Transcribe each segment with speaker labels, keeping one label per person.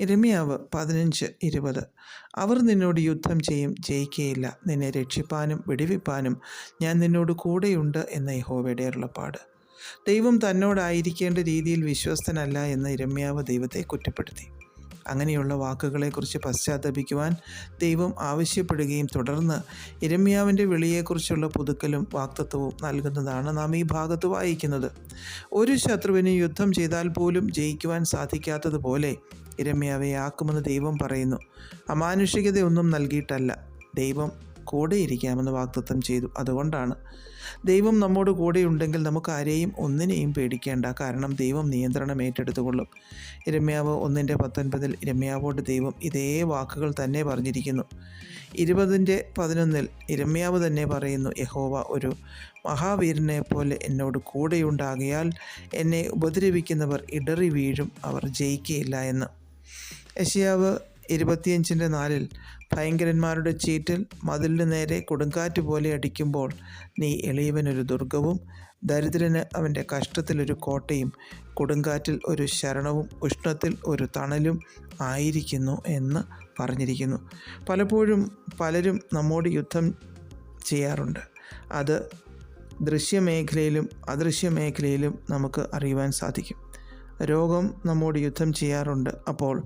Speaker 1: യിരെമ്യാവ് 15:20. അവർ നിന്നോട് യുദ്ധം ചെയ്യും, ജയിക്കുകയില്ല. നിന്നെ രക്ഷിപ്പാനും വിടുവിപ്പാനും ഞാൻ നിന്നോട് കൂടെയുണ്ട് എന്ന യഹോവയുടെ അരുളപ്പാട്. ദൈവം തന്നോടായിരിക്കേണ്ട രീതിയിൽ വിശ്വസ്തനല്ല എന്ന് യിരെമ്യാവ് ദൈവത്തെ കുറ്റപ്പെടുത്തി. അങ്ങനെയുള്ള വാക്കുകളെക്കുറിച്ച് പശ്ചാത്തപിക്കുവാൻ ദൈവം ആവശ്യപ്പെടുകയും തുടർന്ന് യിരെമ്യാവിൻ്റെ വിളിയെക്കുറിച്ചുള്ള പുതുക്കലും വാഗ്ദത്തവും നൽകുന്നതാണ് നാം ഈ ഭാഗത്ത് വായിക്കുന്നത്. ഒരു ശത്രുവിന് യുദ്ധം ചെയ്താൽ പോലും ജയിക്കുവാൻ സാധിക്കാത്തതുപോലെ യിരെമ്യാവെ ആക്കുമെന്ന് ദൈവം പറയുന്നു. അമാനുഷികതയൊന്നും നൽകിയിട്ടല്ല, ദൈവം കൂടെയിരിക്കാമെന്ന് വാഗ്ദത്തം ചെയ്തു. അതുകൊണ്ടാണ് ദൈവം നമ്മോട് കൂടെയുണ്ടെങ്കിൽ നമുക്ക് ആരെയും ഒന്നിനെയും പേടിക്കേണ്ട. കാരണം ദൈവം നിയന്ത്രണം ഏറ്റെടുത്തുകൊള്ളും. യിരെമ്യാവ് 1:19 യിരെമ്യാവോട് ദൈവം ഇതേ വാക്കുകൾ തന്നെ പറഞ്ഞിരിക്കുന്നു. 20:11 യിരെമ്യാവ് തന്നെ പറയുന്നു, യഹോവ ഒരു മഹാവീരനെ പോലെ എന്നോട് കൂടെയുണ്ടാകയാൽ എന്നെ ഉപദ്രവിക്കുന്നവർ ഇടറി വീഴും, അവർ ജയിക്കുകയില്ല എന്ന്. യെശയ്യാവ് 25:4 ഭയങ്കരന്മാരുടെ ചീറ്റിൽ മതിലിന് നേരെ കൊടുങ്കാറ്റ് പോലെ അടിക്കുമ്പോൾ നീ എളിയവനൊരു ദുർഗവും ദരിദ്രന് അവൻ്റെ കഷ്ടത്തിലൊരു കോട്ടയും കൊടുങ്കാറ്റിൽ ഒരു ശരണവും ഉഷ്ണത്തിൽ ഒരു തണലും ആയിരിക്കുന്നു എന്ന് പറഞ്ഞിരിക്കുന്നു. പലപ്പോഴും പലരും നമ്മോട് യുദ്ധം ചെയ്യാറുണ്ട്. അത് ദൃശ്യമേഖലയിലും അദൃശ്യമേഖലയിലും നമുക്ക് അറിയുവാൻ സാധിക്കും. രോഗം നമ്മോട് യുദ്ധം ചെയ്യാറുണ്ട്. അപ്പോൾ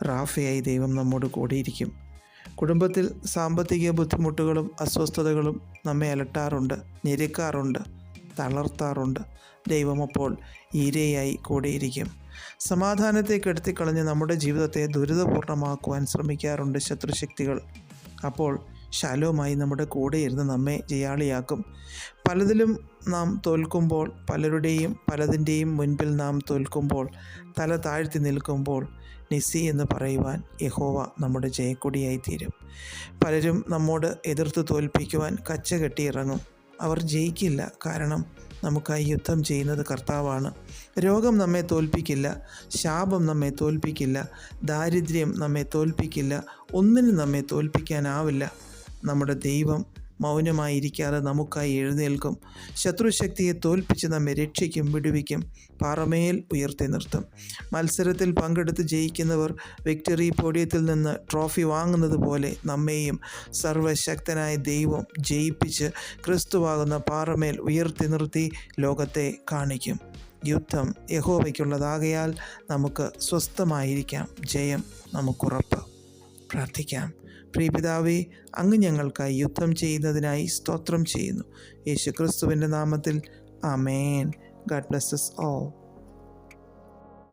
Speaker 1: റാഫയായി ദൈവം നമ്മോട് കൂടിയിരിക്കും. കുടുംബത്തിൽ സാമ്പത്തിക ബുദ്ധിമുട്ടുകളും അസ്വസ്ഥതകളും നമ്മെ അലട്ടാറുണ്ട്, ഞെരുക്കാറുണ്ട്, തളർത്താറുണ്ട്. ദൈവം അപ്പോൾ ഈരയായി കൂടിയിരിക്കും. സമാധാനത്തെ കെടുത്തിക്കളഞ്ഞ് നമ്മുടെ ജീവിതത്തെ ദുരിതപൂർണ്ണമാക്കുവാൻ ശ്രമിക്കാറുണ്ട് ശത്രുശക്തികൾ. അപ്പോൾ ശാലോമായി നമ്മുടെ കൂടെ ഇരുന്ന് നമ്മെ ജയാളിയാക്കും. പലതിലും നാം തോൽക്കുമ്പോൾ, പലതിൻ്റെയും മുൻപിൽ നാം തോൽക്കുമ്പോൾ, തല താഴ്ത്തി നിൽക്കുമ്പോൾ നിസ്സി എന്ന് പറയുവാൻ യഹോവ നമ്മുടെ ജയക്കൊടിയായി തീരും. പലരും നമ്മോട് എതിർത്ത് തോൽപ്പിക്കുവാൻ കച്ചകെട്ടിയിറങ്ങും. അവർ ജയിക്കില്ല. കാരണം നമുക്കായി യുദ്ധം ചെയ്യുന്നത് കർത്താവാണ്. രോഗം നമ്മെ തോൽപ്പിക്കില്ല, ശാപം നമ്മെ തോൽപ്പിക്കില്ല, ദാരിദ്ര്യം നമ്മെ തോൽപ്പിക്കില്ല, ഒന്നിനും നമ്മെ തോൽപ്പിക്കാനാവില്ല. നമ്മുടെ ദൈവം മൗനമായിരിക്കാതെ നമുക്കായി എഴുന്നേൽക്കും. ശത്രുശക്തിയെ തോൽപ്പിച്ച് നമ്മെ രക്ഷിക്കും, വിടുവിക്കും, പാറമേൽ ഉയർത്തി നിർത്തും. മത്സരത്തിൽ പങ്കെടുത്ത് ജയിക്കുന്നവർ വിക്ടറി പോഡിയത്തിൽ നിന്ന് ട്രോഫി വാങ്ങുന്നത് പോലെ നമ്മെയും സർവശക്തനായ ദൈവം ജയിപ്പിച്ച് ക്രിസ്തുവാകുന്ന പാറമേൽ ഉയർത്തി നിർത്തി ലോകത്തെ കാണിക്കും. യുദ്ധം യഹോവയ്ക്കുള്ളതാകയാൽ നമുക്ക് സ്വസ്ഥമായിരിക്കാം. ജയം നമുക്കുറപ്പ്. പ്രാർത്ഥിക്കാം. പ്രിയപിതാവേ, അങ്ങ് ഞങ്ങൾക്കായി യുദ്ധം ചെയ്യുന്നതിനായി സ്തോത്രം ചെയ്യുന്നു. യേശുക്രിസ്തുവിൻ്റെ നാമത്തിൽ ആമേൻ. God bless us all.